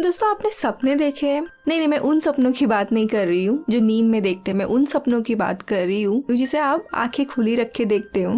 दोस्तों, आपने सपने देखे हैं? नहीं, मैं उन सपनों की बात नहीं कर रही हूँ जो नींद में देखते हैं। मैं उन सपनों की बात कर रही हूँ जिसे आप आंखें खुली रख के देखते हो।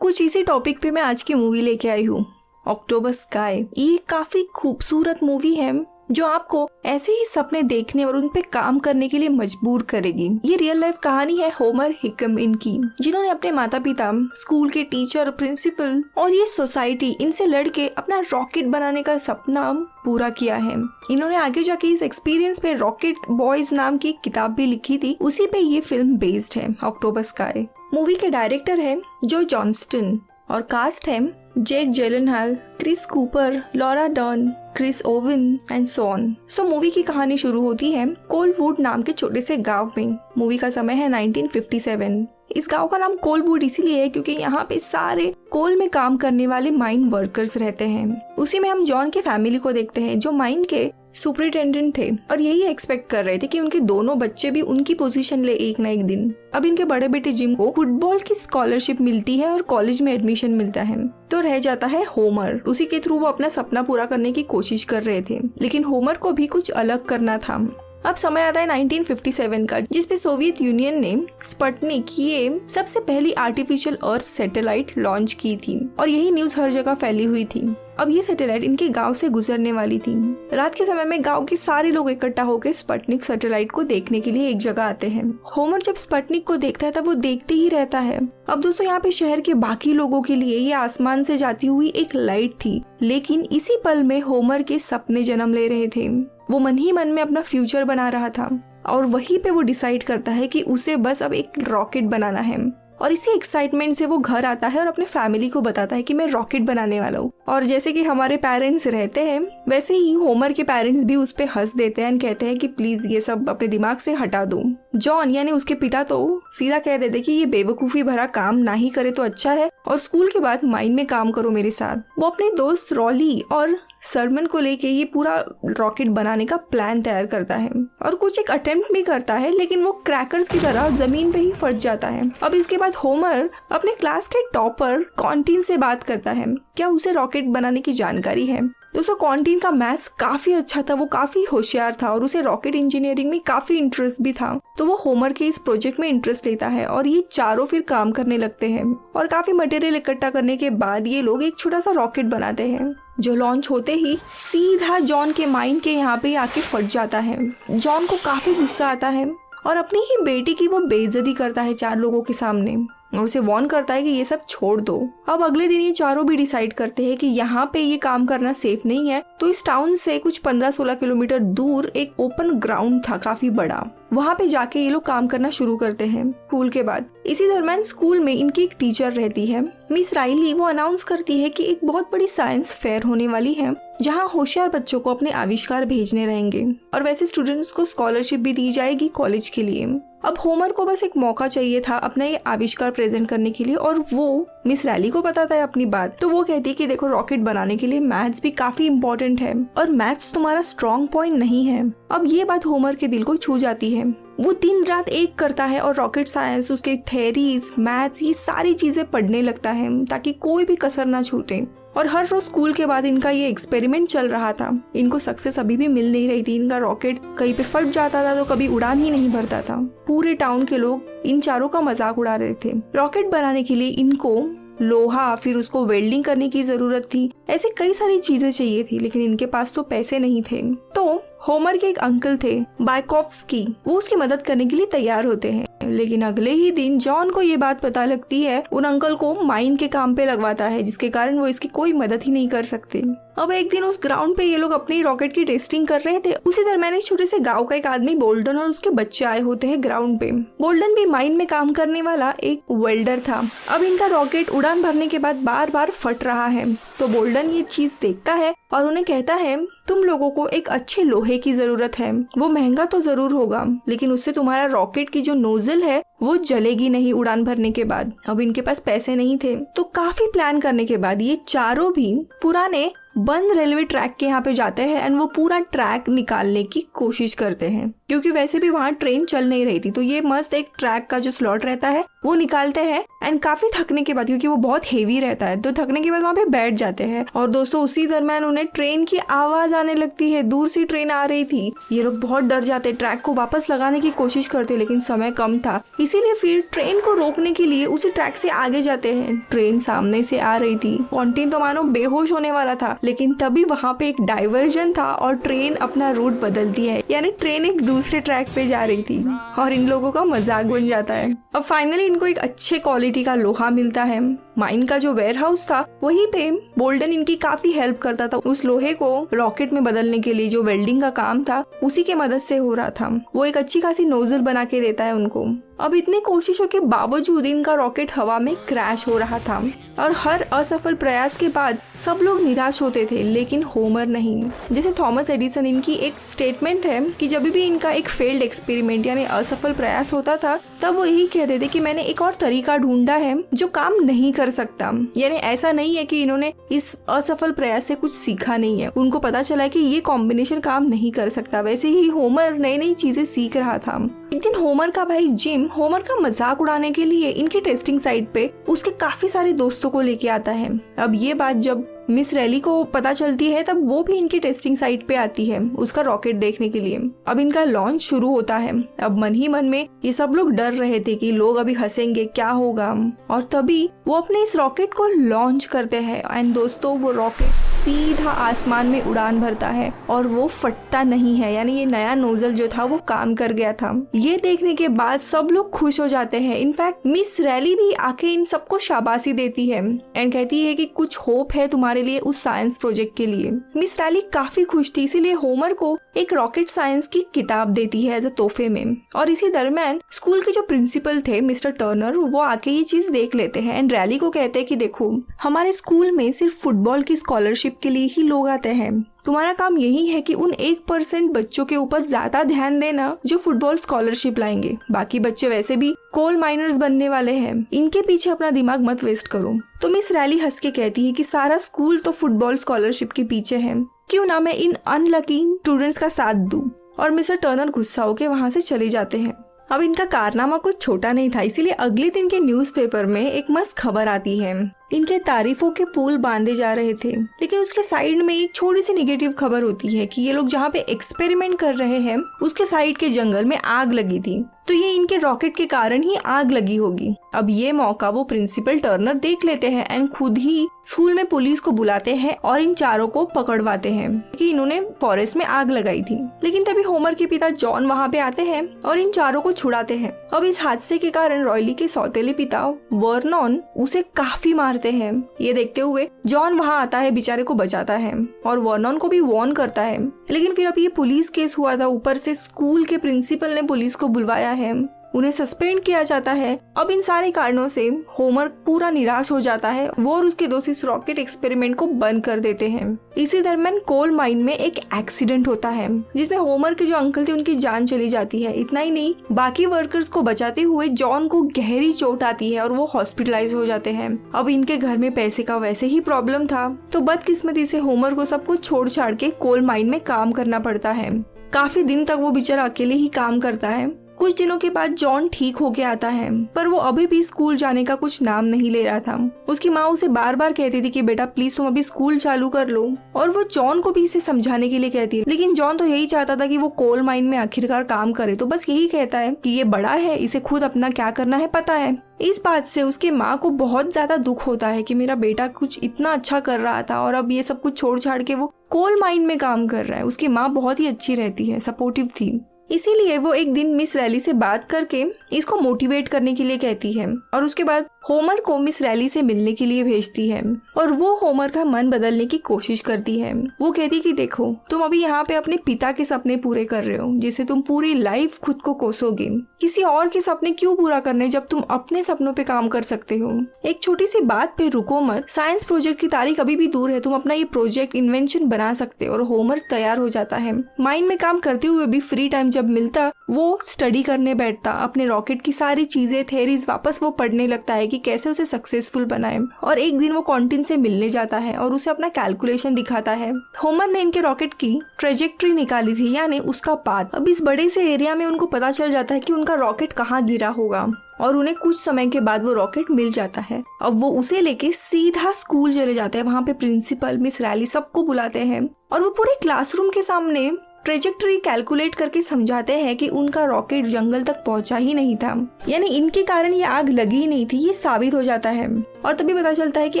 कुछ इसी टॉपिक पे मैं आज की मूवी लेके आई हूँ, ऑक्टोबर स्काई। ये काफी खूबसूरत मूवी है जो आपको ऐसे ही सपने देखने और उन पे काम करने के लिए मजबूर करेगी। ये रियल लाइफ कहानी है होमर हिकम की, जिन्होंने अपने माता पिता, स्कूल के टीचर, प्रिंसिपल और ये सोसाइटी, इनसे लड़के अपना रॉकेट बनाने का सपना पूरा किया है। इन्होंने आगे जाके इस एक्सपीरियंस पे रॉकेट बॉयज नाम की किताब भी लिखी थी। उसी पे ये फिल्म बेस्ड है, ऑक्टोबर स्काई। मूवी के डायरेक्टर है जो जॉनस्टन और कास्ट है Jake Gyllenhaal, Chris Cooper, Laura Dern, Chris Owen and सॉन। मूवी की कहानी शुरू होती है कोलवुड नाम के छोटे से गांव में। मूवी का समय है 1957। इस गांव का नाम कोलवुड इसीलिए है क्योंकि यहाँ पे सारे कोल में काम करने वाले माइन वर्कर्स रहते हैं। उसी में हम जॉन के फैमिली को देखते हैं जो माइन के सुपरिटेंडेंट थे और यही एक्सपेक्ट कर रहे थे कि उनके दोनों बच्चे भी उनकी पोजीशन ले एक ना एक दिन। अब इनके बड़े बेटे जिम को फुटबॉल की स्कॉलरशिप मिलती है और कॉलेज में एडमिशन मिलता है, तो रह जाता है होमर। उसी के थ्रू वो अपना सपना पूरा करने की कोशिश कर रहे थे, लेकिन होमर को भी कुछ अलग करना था। अब समय आता है 1957 का, जिसपे सोवियत यूनियन ने स्पुतनिक, ये सबसे पहली आर्टिफिशियल अर्थ सैटेलाइट लॉन्च की थी और यही न्यूज हर जगह फैली हुई थी। अब ये सैटेलाइट इनके गांव से गुजरने वाली थी। रात के समय में गांव के सारे लोग इकट्ठा होकर स्पुतनिक सैटेलाइट को देखने के लिए एक जगह आते हैं। होमर जब स्पुतनिक को देखता है तब वो देखते ही रहता है। अब दोस्तों, यहाँ पे शहर के बाकी लोगों के लिए ये आसमान से जाती हुई एक लाइट थी, लेकिन इसी पल में होमर के सपने जन्म ले रहे थे। वो मन ही मन में अपना फ्यूचर बना रहा था और वहीं पे वो डिसाइड करता है कि उसे बस अब एक रॉकेट बनाना है। और इसी एक्साइटमेंट से वो घर आता है और अपने फैमिली को बताता है कि मैं रॉकेट बनाने वाला हूँ। और जैसे कि हमारे पेरेंट्स रहते हैं, वैसे ही होमर के पेरेंट्स भी उस पे हंस देते हैं और कहते हैं कि प्लीज ये सब अपने दिमाग से हटा दो। जॉन यानी उसके पिता तो सीधा कह देते कि ये बेवकूफी भरा काम ना ही करे तो अच्छा है और स्कूल के बाद माइन में काम करो मेरे साथ। वो अपने दोस्त रॉली और सरमन को लेके ये पूरा रॉकेट बनाने का प्लान तैयार करता है और कुछ एक अटेम्प्ट भी करता है, लेकिन वो क्रैकर्स की तरह जमीन पे ही फट जाता है। अब इसके बाद होमर अपने क्लास के टॉपर कॉन्टीन से बात करता है क्या उसे रॉकेट बनाने की जानकारी है। दोस्तों, कॉन्टीन का मैथ्स काफी अच्छा था, वो काफी होशियार था और उसे रॉकेट इंजीनियरिंग में काफी इंटरेस्ट भी था। तो वो होमर के इस प्रोजेक्ट में इंटरेस्ट लेता है और ये चारों फिर काम करने लगते हैं और काफी मटेरियल इकट्ठा करने के बाद ये लोग एक छोटा सा रॉकेट बनाते हैं जो लॉन्च होते ही सीधा जॉन के माइन के यहाँ पे आके फट जाता है। जॉन को काफी गुस्सा आता है और अपनी ही बेटी की वो बेइज्जती करता है 4 लोगों के सामने और उसे वार्न करता है कि ये सब छोड़ दो। अब अगले दिन ये चारों भी डिसाइड करते हैं कि यहाँ पे ये काम करना सेफ नहीं है, तो इस टाउन से कुछ 15-16 किलोमीटर दूर एक ओपन ग्राउंड था काफी बड़ा, वहाँ पे जाके ये लोग काम करना शुरू करते हैं स्कूल के बाद। इसी दरम्यान स्कूल में इनकी एक टीचर रहती है मिस राइली। वो अनाउंस करती है कि एक बहुत बड़ी साइंस फेयर होने वाली है जहाँ होशियार बच्चों को अपने आविष्कार भेजने रहेंगे और वैसे स्टूडेंट्स को स्कॉलरशिप भी दी जाएगी कॉलेज के लिए। अब होमर को बस एक मौका चाहिए था अपना ये आविष्कार प्रेजेंट करने के लिए और वो मिस रैली को बताता है अपनी बात। तो वो कहती है कि देखो, रॉकेट बनाने के लिए मैथ्स भी काफी इम्पोर्टेंट है और मैथ्स तुम्हारा स्ट्रॉन्ग पॉइंट नहीं है। अब ये बात होमर के दिल को छू जाती है। वो दिन रात एक करता है और रॉकेट साइंस, उसके थ्योरीज, मैथ्स, ये सारी चीजें पढ़ने लगता है ताकि कोई भी कसर ना छूटे। और हर रोज स्कूल के बाद इनका ये एक्सपेरिमेंट चल रहा था। इनको सक्सेस अभी भी मिल नहीं रही थी। इनका रॉकेट कहीं पे फट जाता था तो कभी उड़ान ही नहीं भरता था। पूरे टाउन के लोग इन चारों का मजाक उड़ा रहे थे। रॉकेट बनाने के लिए इनको लोहा, फिर उसको वेल्डिंग करने की जरूरत थी, ऐसी कई सारी चीजें चाहिए थी, लेकिन इनके पास तो पैसे नहीं थे। तो होमर के एक अंकल थे बायकॉफ्स्की, वो उसकी मदद करने के लिए तैयार होते हैं। लेकिन अगले ही दिन जॉन को ये बात पता लगती है, उन अंकल को माइन के काम पे लगवाता है, जिसके कारण वो इसकी कोई मदद ही नहीं कर सकते। अब एक दिन उस ग्राउंड पे ये लोग अपनी रॉकेट की टेस्टिंग कर रहे थे। उसी दरम्यान इस छोटे से गांव का एक आदमी बोल्डन और उसके बच्चे आए होते हैं ग्राउंड पे। बोल्डन भी माइन में काम करने वाला एक वेल्डर था। अब इनका रॉकेट उड़ान भरने के बाद बार बार फट रहा है, तो बोल्डन ये चीज देखता है और उन्हें कहता है तुम लोगों को एक अच्छे लोहे की जरूरत है। वो महंगा तो जरूर होगा, लेकिन उससे तुम्हारा रॉकेट की जो नोजल है वो जलेगी नहीं उड़ान भरने के बाद। अब इनके पास पैसे नहीं थे, तो काफी प्लान करने के बाद ये चारों भी पुराने बंद रेलवे ट्रैक के यहाँ पे जाते हैं एंड वो पूरा ट्रैक निकालने की कोशिश करते हैं, क्योंकि वैसे भी वहाँ ट्रेन चल नहीं रही थी। तो ये मस्त एक ट्रैक का जो स्लॉट रहता है वो निकालते हैं एंड काफी थकने के बाद, क्योंकि वो बहुत हेवी रहता है, तो थकने के बाद वहाँ पे बैठ जाते हैं। और दोस्तों उसी दरम्यान उन्हें ट्रेन की आवाज आने लगती है, दूर से ट्रेन आ रही थी। ये लोग बहुत डर जाते, ट्रैक को वापस लगाने की कोशिश करते, लेकिन समय कम था, इसीलिए फिर ट्रेन को रोकने के लिए उसी ट्रैक से आगे जाते हैं। ट्रेन सामने से आ रही थी, पॉन्टिन तो मानो बेहोश होने वाला था, लेकिन तभी वहाँ पे एक डाइवर्जन था और ट्रेन अपना रूट बदलती है, यानी ट्रेन एक दूसरे ट्रैक पे जा रही थी और इन लोगों का मजाक बन जाता है। अब फाइनली इनको एक अच्छे क्वालिटी का लोहा मिलता है। माइन का जो वेयर हाउस था वहीं पे बोल्डन इनकी काफी हेल्प करता था। उस लोहे को रॉकेट में बदलने के लिए जो वेल्डिंग का काम था उसी के मदद से हो रहा था। वो एक अच्छी खासी नोजल बना के देता है उनको। अब इतनी कोशिशों के बावजूद इनका रॉकेट हवा में क्रैश हो रहा था और हर असफल प्रयास के बाद सब लोग निराश होते थे, लेकिन होमर नहीं। जैसे थॉमस एडिसन, इनकी एक स्टेटमेंट है कि जब भी इनका एक फेल्ड एक्सपेरिमेंट यानी असफल प्रयास होता था तब वो यही कहते थे कि मैंने एक और तरीका ढूंढा है जो काम नहीं कर सकता। यानी ऐसा नहीं है कि इन्होंने इस असफल प्रयास से कुछ सीखा नहीं है, उनको पता चला कि ये कॉम्बिनेशन काम नहीं कर सकता। वैसे ही होमर नई नई चीजें सीख रहा था। एक दिन होमर का भाई जिम होमर का मजाक उड़ाने के लिए इनकी टेस्टिंग साइट पे उसके काफी सारे दोस्तों को लेके आता है। अब ये बात जब मिस रैली को पता चलती है तब वो भी इनकी टेस्टिंग साइट पे आती है उसका रॉकेट देखने के लिए। अब इनका लॉन्च शुरू होता है। अब मन ही मन में ये सब लोग डर रहे थे कि लोग अभी हंसेंगे, क्या होगा, और तभी वो अपने इस रॉकेट को लॉन्च करते हैं एंड दोस्तों वो रॉकेट सीधा आसमान में उड़ान भरता है और वो फटता नहीं है, यानी ये नया नोजल जो था वो काम कर गया था। ये देखने के बाद सब लोग खुश हो जाते हैं। इनफैक्ट मिस रैली भी आके इन सबको शाबाशी देती है एंड कहती है कि कुछ होप है तुम्हारे लिए उस साइंस प्रोजेक्ट के लिए। मिस रैली काफी खुश थी, इसीलिए होमर को एक रॉकेट साइंस की किताब देती है एज अ तोहफे में। और इसी दरम्यान स्कूल के जो प्रिंसिपल थे मिस्टर टर्नर, वो आके ये चीज देख लेते हैं एंड रैली को कहते हैं कि देखो हमारे स्कूल में सिर्फ फुटबॉल की स्कॉलरशिप के लिए ही लोग आते हैं, तुम्हारा काम यही है कि उन 1% बच्चों के ऊपर ज्यादा ध्यान देना जो फुटबॉल स्कॉलरशिप लाएंगे। बाकी बच्चे वैसे भी कोल माइनर्स बनने वाले हैं, इनके पीछे अपना दिमाग मत वेस्ट करो। तो मिस रैली हंस के कहती है कि सारा स्कूल तो फुटबॉल स्कॉलरशिप के पीछे है, क्यों ना मैं इन अनलकी स्टूडेंट्स का साथ दूं। और मिस्टर टर्नर गुस्सा होके वहाँ से चले जाते हैं। अब इनका कारनामा कुछ छोटा नहीं था, इसीलिए अगले दिन के न्यूज़पेपर में एक मस्त खबर आती है। इनके तारीफों के पुल बांधे जा रहे थे, लेकिन उसके साइड में एक छोटी सी नेगेटिव खबर होती है कि ये लोग जहाँ पे एक्सपेरिमेंट कर रहे हैं उसके साइड के जंगल में आग लगी थी, तो ये इनके रॉकेट के कारण ही आग लगी होगी। अब ये मौका वो प्रिंसिपल टर्नर देख लेते हैं एंड खुद ही स्कूल में पुलिस को बुलाते हैं और इन चारों को पकड़वाते हैं कि इन्होंने फॉरेस्ट में आग लगाई थी। लेकिन तभी होमर के पिता जॉन वहाँ पे आते हैं और इन चारों को छुड़ाते हैं। अब इस हादसे के कारण रॉयली के सौतेले पिता वर्नॉन उसे काफी मारते हैं। ये देखते हुए जॉन वहाँ आता है, बेचारे को बचाता है और वर्नॉन को भी वार्न करता है। लेकिन फिर अब ये पुलिस केस हुआ था, ऊपर से स्कूल के प्रिंसिपल ने पुलिस को बुलवाया है, उन्हें सस्पेंड किया जाता है। अब इन सारे कारणों से होमर पूरा निराश हो जाता है। वो और उसके दोस्त इस रॉकेट एक्सपेरिमेंट को बंद कर देते हैं। इसी दरम्यान कोल माइन में एक एक्सीडेंट होता है जिसमें होमर के जो अंकल थे उनकी जान चली जाती है। इतना ही नहीं, बाकी वर्कर्स को बचाते हुए जॉन को गहरी चोट आती है और वो हॉस्पिटलाइज हो जाते हैं। अब इनके घर में पैसे का वैसे ही प्रॉब्लम था, तो बदकिस्मती से होमर को सब कुछ छोड़ छाड़ के कोल माइन में काम करना पड़ता है। काफी दिन तक वो बेचारा अकेले ही काम करता है। कुछ दिनों के बाद जॉन ठीक होके आता है, पर वो अभी भी स्कूल जाने का कुछ नाम नहीं ले रहा था। उसकी माँ उसे बार बार कहती थी कि बेटा प्लीज तुम अभी स्कूल चालू कर लो, और वो जॉन को भी इसे समझाने के लिए कहती है। लेकिन जॉन तो यही चाहता था कि वो कोल माइन में आखिरकार काम करे, तो बस यही कहता है कि ये बड़ा है, इसे खुद अपना क्या करना है पता है। इस बात से उसकी माँ को बहुत ज्यादा दुख होता है कि मेरा बेटा कुछ इतना अच्छा कर रहा था और अब ये सब कुछ छोड़ छाड़ के वो कोल माइन में काम कर रहा है। उसकी माँ बहुत ही अच्छी रहती है, सपोर्टिव थी, इसीलिए वो एक दिन मिस रैली से बात करके इसको मोटिवेट करने के लिए कहती है और उसके बाद होमर को मिस रैली से मिलने के लिए भेजती है और वो होमर का मन बदलने की कोशिश करती है। वो कहती कि देखो तुम अभी यहाँ पे अपने पिता के सपने पूरे कर रहे हो, जिसे तुम पूरी लाइफ खुद को कोसोगे। किसी और के सपने क्यों पूरा करने जब तुम अपने सपनों पे काम कर सकते हो। एक छोटी सी बात पे रुको मत, साइंस प्रोजेक्ट की तारीख अभी भी दूर है, तुम अपना ये प्रोजेक्ट इन्वेंशन बना सकते हो। और होमर तैयार हो जाता है। माइंड में काम करते हुए भी फ्री टाइम जब मिलता वो स्टडी करने बैठता, अपने रॉकेट की सारी चीजें थेरीज वापस वो पढ़ने लगता है कि कि कैसे उसे सक्सेसफुल बनाए। और एक दिन वो कॉन्टिन से मिलने जाता है और उसे अपना कैलकुलेशन दिखाता है। होमर ने इनके रॉकेट की ट्रेजेक्ट्री निकाली थी, यानी उसका पाथ। अब इस बड़े से एरिया में उनको पता चल जाता है कि उनका रॉकेट कहाँ गिरा होगा और उन्हें कुछ समय के बाद वो रॉकेट मिल जाता है। अब वो उसे लेके सीधा स्कूल चले जाते हैं। वहाँ पे प्रिंसिपल, मिस रैली सबको बुलाते हैं और वो पूरे क्लासरूम के सामने ट्रेजेक्ट्री कैलकुलेट करके समझाते हैं कि उनका रॉकेट जंगल तक पहुंचा ही नहीं था, यानी इनके कारण ये आग लगी ही नहीं थी, ये साबित हो जाता है। और तभी पता चलता है कि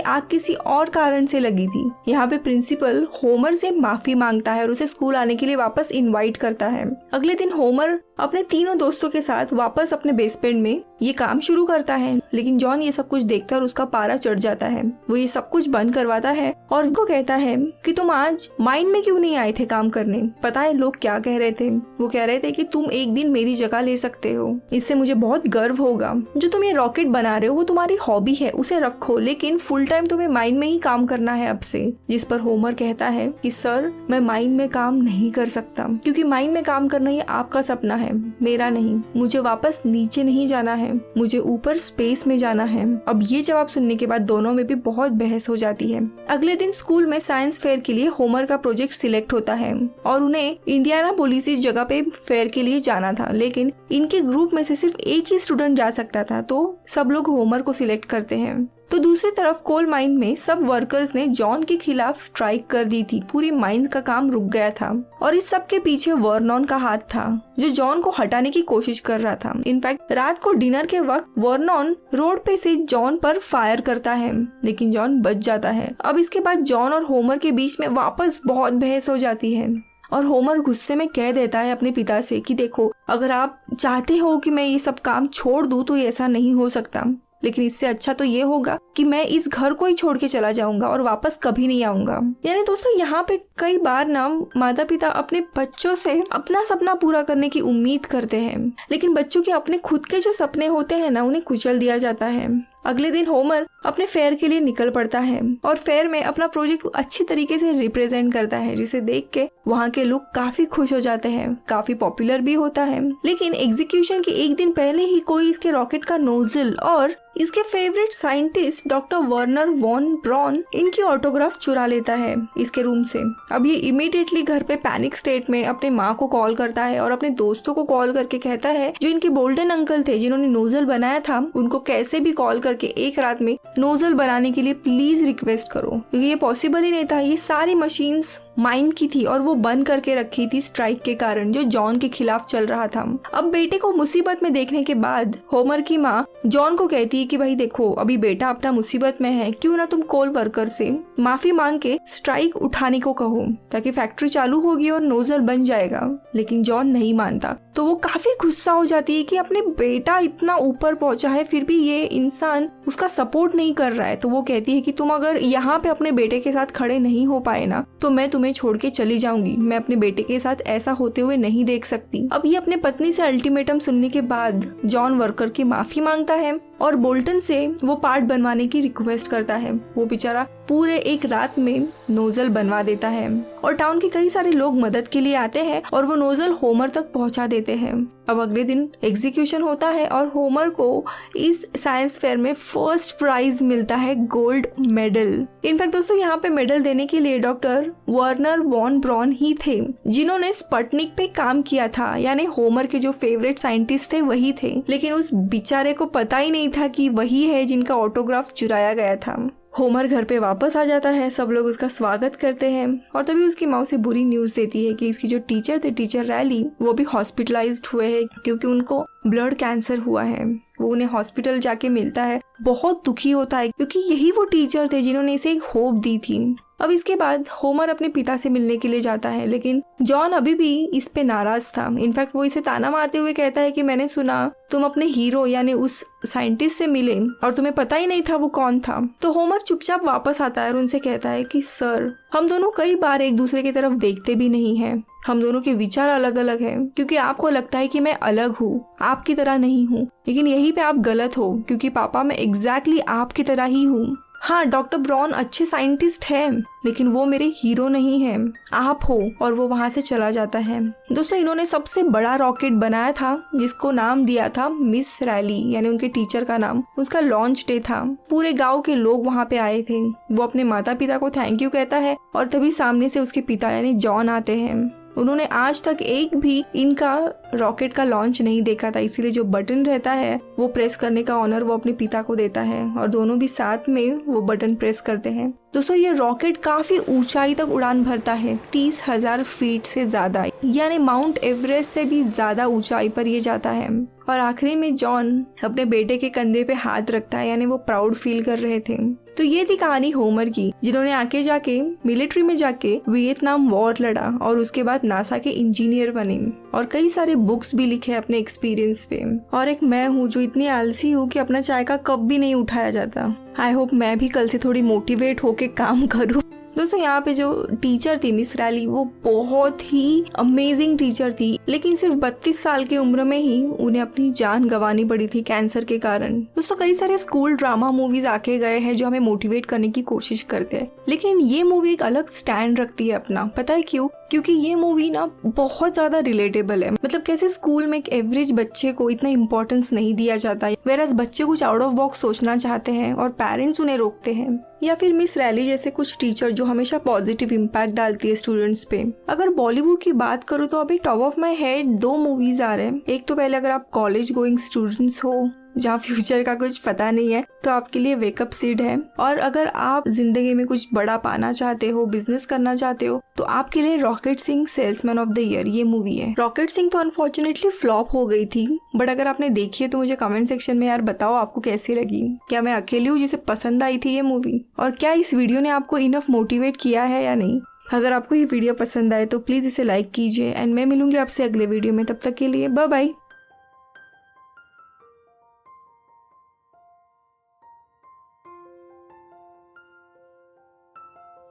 आग किसी और कारण से लगी थी। यहाँ पे प्रिंसिपल होमर से माफी मांगता है और उसे स्कूल आने के लिए वापस इनवाइट करता है। अगले दिन होमर अपने तीनों दोस्तों के साथ वापस अपने बेसमेंट में ये काम शुरू करता है, लेकिन जॉन ये सब कुछ देखता है और उसका पारा चढ़ जाता है। वो ये सब कुछ बंद करवाता है और उनको कहता है कि तुम आज माइन में क्यों नहीं आए थे काम करने। पता है लोग क्या कह रहे थे? वो कह रहे थे कि तुम एक दिन मेरी जगह ले सकते हो, इससे मुझे बहुत गर्व होगा। जो तुम ये रॉकेट बना रहे हो वो तुम्हारी हॉबी है, उसे रखो, लेकिन फुल टाइम तुम्हें माइन में ही काम करना है अब से। जिस पर होमर कहता है कि सर, मैं माइन में काम नहीं कर सकता, क्योंकि माइन में काम करना ये आपका सपना है, मेरा नहीं। मुझे वापस नीचे नहीं जाना है, मुझे ऊपर स्पेस में जाना है। अब ये जवाब सुनने के बाद दोनों में भी बहुत बहस हो जाती है। अगले दिन स्कूल में साइंस फेयर के लिए होमर का प्रोजेक्ट सिलेक्ट होता है और उन्हें इंडियानापोलिस इस जगह पे फेयर के लिए जाना था, लेकिन इनके ग्रुप में से सिर्फ एक ही स्टूडेंट जा सकता था, तो सब लोग होमर को सिलेक्ट करते हैं। तो दूसरी तरफ कोल माइन में सब वर्कर्स ने जॉन के खिलाफ स्ट्राइक कर दी थी। पूरी माइन का काम रुक गया था और इस सब के पीछे वर्नॉन का हाथ था, जो जॉन को हटाने की कोशिश कर रहा था। इनफैक्ट रात को डिनर के वक्त वर्नॉन रोड पे से जॉन पर फायर करता है, लेकिन जॉन बच जाता है। अब इसके बाद जॉन और होमर के बीच में वापस बहुत बहस हो जाती है और होमर गुस्से में कह देता है अपने पिता से कि देखो, अगर आप चाहते हो कि मैं ये सब काम छोड़ दूं तो ऐसा नहीं हो सकता, लेकिन इससे अच्छा तो ये होगा कि मैं इस घर को ही छोड़ के चला जाऊंगा और वापस कभी नहीं आऊंगा। यानी दोस्तों, यहाँ पे कई बार ना माता पिता अपने बच्चों से अपना सपना पूरा करने की उम्मीद करते हैं, लेकिन बच्चों के अपने खुद के जो सपने होते हैं ना, उन्हें कुचल दिया जाता है। अगले दिन होमर अपने फेयर के लिए निकल पड़ता है और फेयर में अपना प्रोजेक्ट अच्छी तरीके से रिप्रेजेंट करता है, जिसे देख के वहाँ के लोग काफी खुश हो जाते हैं, काफी पॉपुलर भी होता है। लेकिन एग्जीक्यूशन के एक दिन पहले ही कोई इसके रॉकेट का नोजल और इसके favourite scientist doctor Wernher von Braun इनकी ऑटोग्राफ चुरा लेता है इसके रूम से। अब ये इमीडिएटली घर पे पैनिक स्टेट में अपने माँ को कॉल करता है और अपने दोस्तों को कॉल करके कहता है, जो इनके बोल्डन अंकल थे जिन्होंने नोजल बनाया था, उनको कैसे भी कॉल करके एक रात में नोजल बनाने के लिए प्लीज रिक्वेस्ट करो, क्योंकि ये पॉसिबल ही नहीं था। ये सारी मशीन्स माइन की थी और वो बंद करके रखी थी स्ट्राइक के कारण, जो जॉन के खिलाफ चल रहा था। अब बेटे को मुसीबत में देखने के बाद होमर की माँ जॉन को कहती है कि भाई देखो, अभी बेटा अपना मुसीबत में है, क्यों ना तुम कोल वर्कर से माफी मांग के स्ट्राइक उठाने को कहो, ताकि फैक्ट्री चालू होगी और नोजल बन जाएगा। लेकिन जॉन नहीं मानता, तो वो काफी गुस्सा हो जाती है कि अपने बेटा इतना ऊपर पहुंचा है, फिर भी ये इंसान उसका सपोर्ट नहीं कर रहा है। तो वो कहती है कि तुम अगर यहाँ पे अपने बेटे के साथ खड़े नहीं हो पाए ना, तो मैं तुम्हें छोड़ के चली जाऊंगी। मैं अपने बेटे के साथ ऐसा होते हुए नहीं देख सकती। अब ये अपने पत्नी से अल्टीमेटम सुनने के बाद जॉन वर्कर की माफी मांगता है और बोल्टन से वो पार्ट बनवाने की रिक्वेस्ट करता है। वो बेचारा पूरे एक रात में नोजल बनवा देता है और टाउन के कई सारे लोग मदद के लिए आते हैं और वो नोजल होमर तक पहुंचा देते हैं। अब अगले दिन एग्जीक्यूशन होता है और होमर को इस साइंस फेयर में फर्स्ट प्राइज मिलता है, गोल्ड मेडल। इनफैक्ट दोस्तों, यहाँ पे मेडल देने के लिए डॉक्टर वर्नर वॉन ब्रॉन ही थे, जिन्होंने स्पुतनिक पे काम किया था, यानी होमर के जो फेवरेट साइंटिस्ट थे वही थे। लेकिन उस बेचारे को पता ही नहीं था कि वही है जिनका ऑटोग्राफ चुराया गया था। होमर घर पे वापस आ जाता है, सब लोग उसका स्वागत करते हैं और तभी उसकी माँ उसे बुरी न्यूज देती है कि इसकी जो टीचर थे, टीचर रैली, वो भी हॉस्पिटलाइज्ड हुए हैं क्योंकि उनको ब्लड कैंसर हुआ है। वो उन्हें हॉस्पिटल जाके मिलता है, बहुत दुखी होता है क्योंकि यही वो टीचर थे जिन्होंने इसे एक होप दी थी। अब इसके बाद होमर अपने पिता से मिलने के लिए जाता है, लेकिन जॉन अभी भी इस पे नाराज था। इनफैक्ट वो इसे ताना मारते हुए कहता है कि मैंने सुना तुम अपने हीरो यानी उस साइंटिस्ट से मिले और तुम्हें पता ही नहीं था वो कौन था। तो होमर चुपचाप वापस आता है और उनसे कहता है कि सर, हम दोनों कई बार एक दूसरे की तरफ देखते भी नहीं हैं। हम दोनों के विचार अलग अलग हैं, क्योंकि आपको लगता है कि मैं अलग हूँ, आपकी तरह नहीं हूँ। लेकिन यहीं पे आप गलत हो, क्योंकि पापा मैं एग्जैक्टली आपकी तरह ही हूँ। हाँ, डॉक्टर ब्राउन अच्छे साइंटिस्ट है, लेकिन वो मेरे हीरो नहीं है, आप हो। और वो वहाँ से चला जाता है। दोस्तों, इन्होंने सबसे बड़ा रॉकेट बनाया था जिसको नाम दिया था मिस रैली, यानी उनके टीचर का नाम। उसका लॉन्च डे था, पूरे गांव के लोग वहाँ पे आए थे। वो अपने माता पिता को थैंक यू कहता है और तभी सामने से उसके पिता यानी जॉन आते हैं। उन्होंने आज तक एक भी इनका रॉकेट का लॉन्च नहीं देखा था, इसीलिए जो बटन रहता है वो प्रेस करने का ऑनर वो अपने पिता को देता है और दोनों भी साथ में वो बटन प्रेस करते हैं। दोस्तों, ये रॉकेट काफी ऊंचाई तक उड़ान भरता है, 30,000 फीट से ज्यादा, यानी माउंट एवरेस्ट से भी ज्यादा ऊंचाई पर ये जाता है। और आखिरी में जॉन अपने बेटे के कंधे पे हाथ रखता है, यानी वो प्राउड फील कर रहे थे। तो ये थी कहानी होमर की, जिन्होंने आगे जाके मिलिट्री में जाके वियतनाम वॉर लड़ा और उसके बाद नासा के इंजीनियर बने और कई सारे बुक्स भी लिखे अपने एक्सपीरियंस पे। और एक मैं हूँ जो इतनी आलसी हूँ कि अपना चाय का कप भी नहीं उठाया जाता। आई होप मैं भी कल से थोड़ी मोटिवेट होके काम करूँ। दोस्तों, यहाँ पे जो टीचर थी मिस रैली, वो बहुत ही अमेजिंग टीचर थी, लेकिन सिर्फ 32 साल की उम्र में ही उन्हें अपनी जान गंवानी पड़ी थी कैंसर के कारण। दोस्तों, कई सारे स्कूल ड्रामा मूवीज आके गए हैं जो हमें मोटिवेट करने की कोशिश करते हैं, लेकिन ये मूवी एक अलग स्टैंड रखती है अपना। पता है क्यों? क्योंकि ये मूवी ना बहुत ज्यादा रिलेटेबल है। मतलब कैसे स्कूल में एक एवरेज बच्चे को इतना इम्पोर्टेंस नहीं दिया जाता, वेराज बच्चे कुछ आउट ऑफ बॉक्स सोचना चाहते हैं और पेरेंट्स उन्हें रोकते हैं। या फिर मिस रैली जैसे कुछ टीचर जो हमेशा पॉजिटिव इम्पैक्ट डालती है स्टूडेंट्स पे। अगर बॉलीवुड की बात करूँ तो अभी top of my head 2 movies आ रहे हैं। एक तो पहले अगर आप कॉलेज गोइंग स्टूडेंट्स हो जहाँ फ्यूचर का कुछ पता नहीं है तो आपके लिए वेकअप सीड है, और अगर आप जिंदगी में कुछ बड़ा पाना चाहते हो, बिजनेस करना चाहते हो, तो आपके लिए rocket Singh salesman of the year ये मूवी है। रॉकेट सिंह तो अनफॉर्चुनेटली फ्लॉप हो गई थी, बट अगर आपने देखी है तो मुझे कमेंट सेक्शन में यार बताओ आपको कैसी लगी। क्या मैं अकेली हूँ जिसे पसंद आई थी ये मूवी? और क्या इस वीडियो ने आपको इनफ मोटिवेट किया है या नहीं? अगर आपको ये वीडियो पसंद आए तो प्लीज इसे लाइक कीजिए एंड मैं मिलूंगी आपसे अगले वीडियो में। तब तक के लिए बाय बाय।